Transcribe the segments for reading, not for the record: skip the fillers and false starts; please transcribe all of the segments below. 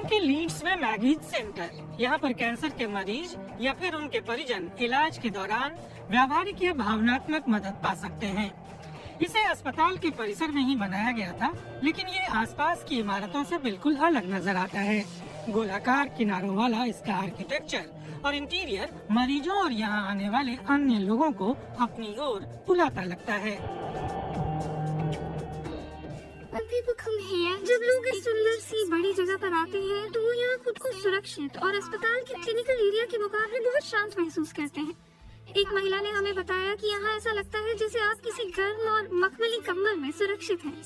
London के Leeds में Maggie's centre, यहाँ पर कैंसर के मरीज या फिर उनके परिजन इलाज के दौरान व्यावहारिक या भावनात्मक मदद पा सकते हैं। इसे अस्पताल के परिसर में ही बनाया गया था, लेकिन ये आसपास की इमारतों से बिल्कुल अलग नजर आता है। गोलाकार किनारों वाला इसका आर्किटेक्चर और इंटीरियर मरीजों और यहाँ आने वाले अन्य लोगों को अपनी ओर बुलाता लगता है। जब लोग इस सुंदर सी बड़ी जगह पर आते हैं तो वो यहाँ खुद को सुरक्षित और अस्पताल के क्लिनिकल एरिया के मुकाबले बहुत शांत महसूस करते हैं। एक महिला ने हमें बताया कि यहाँ ऐसा लगता है जैसे आप किसी गर्म और मखमली कंबल में सुरक्षित हैं।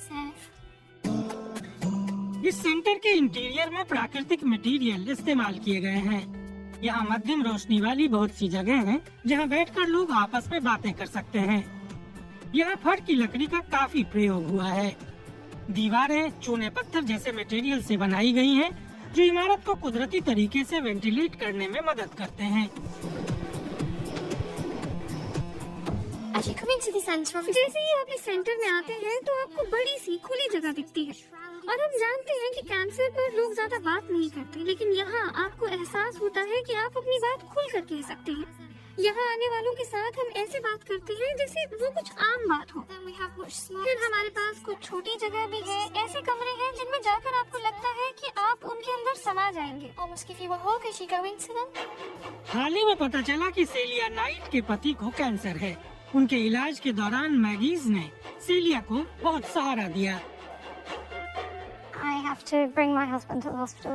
इस सेंटर के इंटीरियर में प्राकृतिक मटेरियल इस्तेमाल किए गए हैं। यहाँ मध्यम रोशनी वाली बहुत सी जगह हैं, जहाँ बैठकर लोग आपस में बातें कर सकते हैं। यहाँ फर की लकड़ी का काफी प्रयोग हुआ है। दीवारें चूने पत्थर जैसे मटेरियल से बनाई गई हैं, जो इमारत को कुदरती तरीके से वेंटिलेट करने में मदद करते हैं। जैसे ही आप इस सेंटर में आते हैं तो आपको बड़ी सी खुली जगह दिखती है और हम जानते हैं कि कैंसर पर लोग ज्यादा बात नहीं करते, लेकिन यहाँ आपको एहसास होता है कि आप अपनी बात खुल कर कह सकते हैं। यहाँ आने वालों के साथ हम ऐसे बात करते हैं जैसे वो कुछ आम बात हो। फिर हमारे पास कुछ छोटी जगह भी है, ऐसे कमरे हैं जिनमें जाकर आपको लगता है कि आप उनके अंदर समा जाएंगे। हाल ही में पता चला कि सेलिया नाइट के पति को कैंसर है। उनके इलाज के दौरान मैगीज ने सेलिया को बहुत सहारा दिया।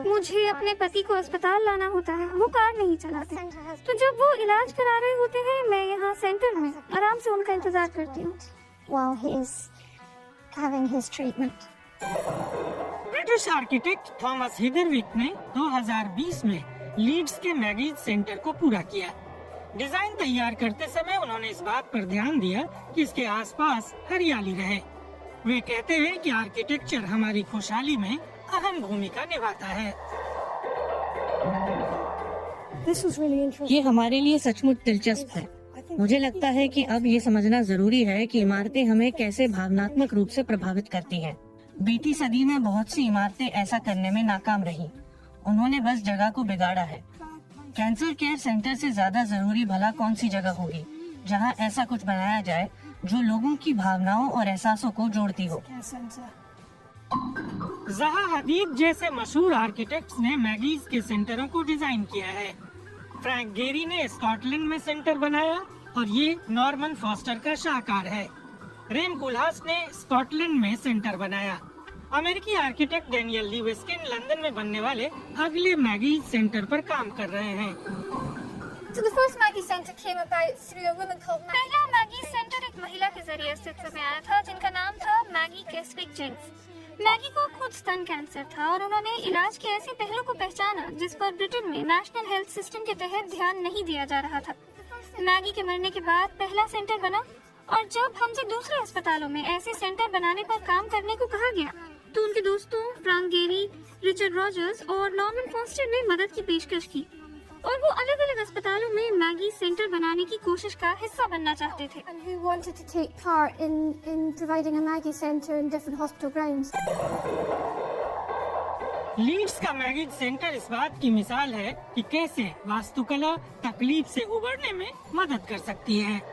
मुझे अपने पति को अस्पताल लाना होता है, वो कार नहीं चलाते, तो जब वो इलाज करा रहे होते हैं मैं यहाँ सेंटर में आराम से उनका इंतजार करती हूँ। ब्रिटिश आर्किटेक्ट थॉमस हिदरविक ने 2020 में लीड्स के मैगीज सेंटर को पूरा किया। डिजाइन तैयार करते समय उन्होंने इस बात पर ध्यान दिया कि इसके आसपास हरियाली रहे। वे कहते हैं कि आर्किटेक्चर हमारी खुशहाली में अहम भूमिका निभाता है। ये हमारे लिए सचमुच दिलचस्प है। मुझे लगता है कि अब ये समझना जरूरी है कि इमारतें हमें कैसे भावनात्मक रूप से प्रभावित करती हैं। बीती सदी में बहुत सी इमारतें ऐसा करने में नाकाम रही। उन्होंने बस जगह को बिगाड़ा है। कैंसर केयर सेंटर से ज्यादा जरूरी भला कौन सी जगह होगी जहां ऐसा कुछ बनाया जाए जो लोगों की भावनाओं और एहसासों को जोड़ती हो। ज़हा हदीद जैसे मशहूर आर्किटेक्ट्स ने मैगीज के सेंटरों को डिजाइन किया है। फ्रैंक गेरी ने स्कॉटलैंड में सेंटर बनाया और ये नॉर्मन फॉस्टर का शाहकार है। रेम कोलहास ने स्कॉटलैंड में सेंटर बनाया। अमेरिकी आर्किटेक्ट डेनियल लीविस्किन लंदन में बनने वाले अगले मैगीज सेंटर पर काम कर रहे हैं। पहला मैगी सेंटर एक महिला के जरिए अस्तित्व में आया था जिनका नाम था मैगी केस्विक जेन्स। मैगी को खुद स्तन कैंसर था और उन्होंने इलाज के ऐसे पहलू को पहचाना जिस पर ब्रिटेन में नेशनल हेल्थ सिस्टम के तहत ध्यान नहीं दिया जा रहा था। मैगी के मरने के बाद पहला सेंटर बना और जब हमसे दूसरे अस्पतालों में ऐसे सेंटर बनाने पर काम करने को कहा गया तो उनके दोस्तों फ्रैंक गेरी, रिचर्ड रॉजर्स और नॉर्मन फॉस्टर ने मदद की पेशकश की और वो अलग अलग अस्पतालों में मैगी सेंटर बनाने की कोशिश का हिस्सा बनना चाहते थे। लीड्स का मैगीज सेंटर इस बात की मिसाल है कि कैसे वास्तुकला तकलीफ से उबरने में मदद कर सकती है।